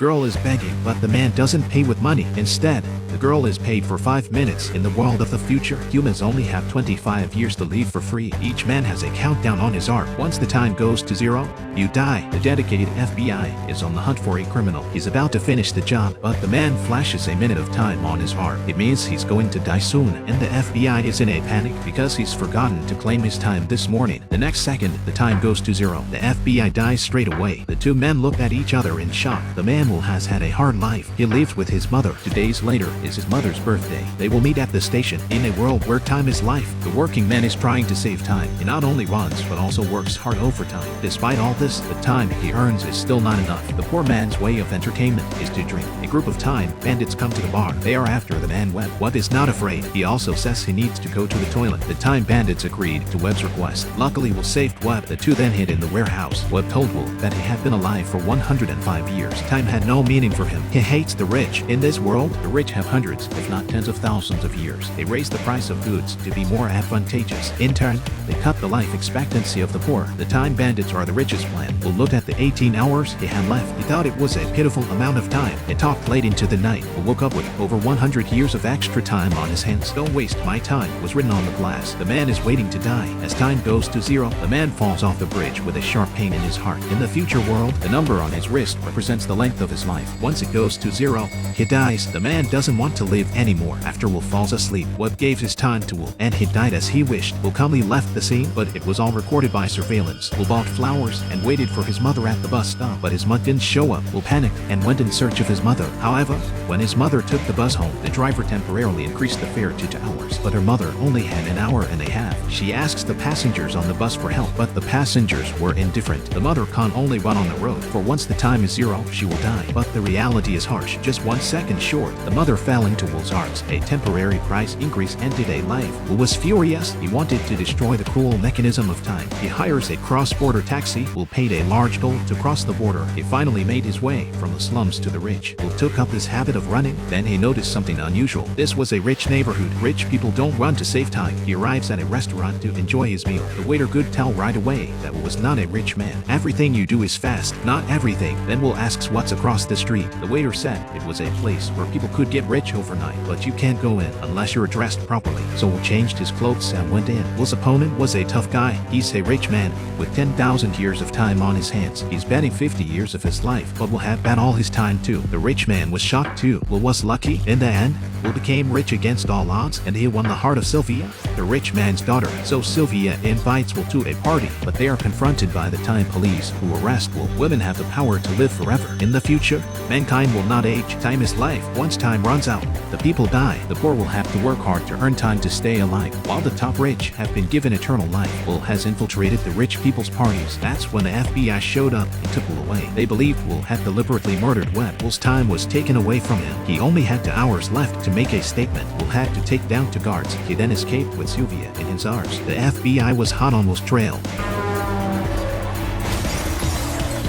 girl is begging, but the man doesn't pay with money. Instead, the girl is paid for 5 minutes. In the world of the future, humans only have 25 years to leave for free. Each man has a countdown on his arm. Once the time goes to 0, you die. The dedicated FBI is on the hunt for a criminal. He's about to finish the job, but the man flashes a minute of time on his arm. It means he's going to die soon, and the FBI is in a panic because he's forgotten to claim his time this morning. The next second, the time goes to 0. The FBI dies straight away. The two men look at each other in shock. The man has had a hard life. He lived with his mother. 2 days later is his mother's birthday. They will meet at the station. In a world where time is life, the working man is trying to save time. He not only runs but also works hard overtime. Despite all this, the time he earns is still not enough. The poor man's way of entertainment is to drink. A group of time bandits come to the bar. They are after the man Webb. Webb is not afraid. He also says he needs to go to the toilet. The time bandits agreed to Webb's request. Luckily, Will saved Webb. The two then hid in the warehouse. Webb told Will that he had been alive for 105 years. Time had no meaning for him. He hates the rich. In this world, the rich have hundreds, if not tens of thousands of years. They raise the price of goods to be more advantageous. In turn, they cut the life expectancy of the poor. The time bandits are the richest plan. Will looked at the 18 hours he had left. He thought it was a pitiful amount of time. It talked late into the night. Will woke up with over 100 years of extra time on his hands. "Don't waste my time" was written on the glass. The man is waiting to die. As time goes to 0, the man falls off the bridge with a sharp pain in his heart. In the future world, the number on his wrist represents the length of his life. Once it goes to 0, he dies. The man doesn't want to live anymore. After Will falls asleep, Webb gave his time to Will, and he died as he wished. Will calmly left the scene, but it was all recorded by surveillance. Will bought flowers and waited for his mother at the bus stop, but his mother didn't show up. Will panicked and went in search of his mother. However, when his mother took the bus home, the driver temporarily increased the fare to 2 hours, but her mother only had an hour and a half. She asks the passengers on the bus for help, but the passengers were indifferent. The mother can only run on the road, for once the time is 0, she will die. But the reality is harsh. Just 1 second short, the mother fell into Will's arms. A temporary price increase ended a life. Will was furious. He wanted to destroy the cruel mechanism of time. He hires a cross-border taxi. Will paid a large toll to cross the border. He finally made his way from the slums to the rich. Will took up his habit of running. Then he noticed something unusual. This was a rich neighborhood. Rich people don't run to save time. He arrives at a restaurant to enjoy his meal. The waiter could tell right away that Will was not a rich man. "Everything you do is fast." "Not everything." Then Will asks what's across the street. The waiter said it was a place where people could get rich overnight, but you can't go in unless you're dressed properly. So Will changed his clothes and went in. Will's opponent was a tough guy. He's a rich man with 10,000 years of time on his hands. He's betting 50 years of his life, but Will had bet all his time too. The rich man was shocked too. Will was lucky. In the end, Will became rich against all odds, and he won the heart of Sylvia, the rich man's daughter. So Sylvia invites Will to a party, but they are confronted by the time police, who arrest Will. Women have the power to live forever. In the future, mankind will not age. Time is life. Once time runs out, the people die. The poor will have to work hard to earn time to stay alive, while the top rich have been given eternal life. Will has infiltrated the rich people's parties. That's when the FBI showed up and took Will away. They believed Will had deliberately murdered Webb. Will's time was taken away from him. He only had 2 hours left to make a statement. Will had to take down 2 guards. He then escaped with Sylvia in his arms. The FBI was hot on Will's trail.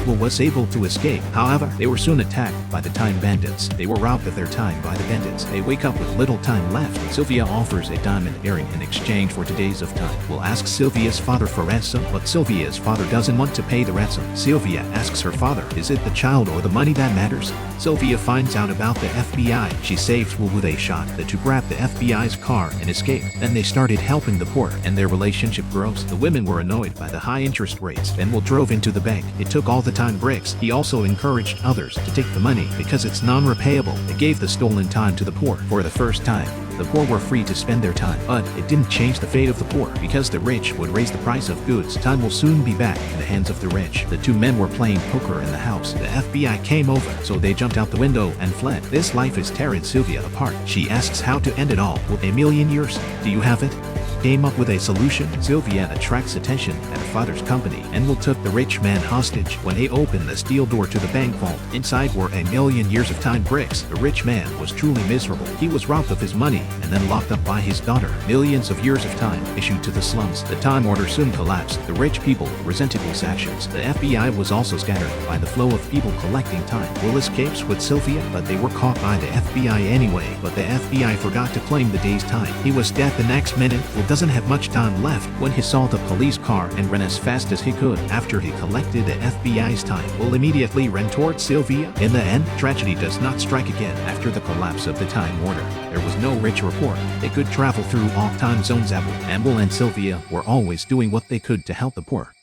Will was able to escape. However, they were soon attacked by the time bandits. They were robbed of their time by the bandits. They wake up with little time left. Sylvia offers a diamond earring in exchange for 2 days of time. Will asks Sylvia's father for ransom, but Sylvia's father doesn't want to pay the ransom. Sylvia asks her father, is it the child or the money that matters? Sylvia finds out about the FBI. She saves Will with a shot. The two grab the FBI's car and escape. Then they started helping the poor, and their relationship grows. The women were annoyed by the high interest rates. Then Will drove into the bank. It took all the time bricks. He also encouraged others to take the money because it's non-repayable. It gave the stolen time to the poor. For the first time, the poor were free to spend their time, but it didn't change the fate of the poor because the rich would raise the price of goods. Time will soon be back in the hands of the rich. The two men were playing poker in the house. The FBI came over, so they jumped out the window and fled. This life is tearing Sylvia apart. She asks how to end it all. With 1,000,000 years, do you have it? Came up with a solution. Sylvia attracts attention at her father's company and Will took the rich man hostage. When he opened the steel door to the bank vault, inside were 1,000,000 years of time bricks. The rich man was truly miserable. He was robbed of his money and then locked up by his daughter. Millions of years of time issued to the slums. The time order soon collapsed. The rich people resented Will's actions. The FBI was also scattered by the flow of people collecting time. Will escapes with Sylvia, but they were caught by the FBI anyway. But the FBI forgot to claim the day's time. He was dead the next minute. Will doesn't have much time left when he saw the police car and ran as fast as he could. After he collected the FBI's time, Will immediately ran towards Sylvia. In the end, tragedy does not strike again. After the collapse of the Time Order, there was no rich or poor. They could travel through all time zones. And Will and Sylvia were always doing what they could to help the poor.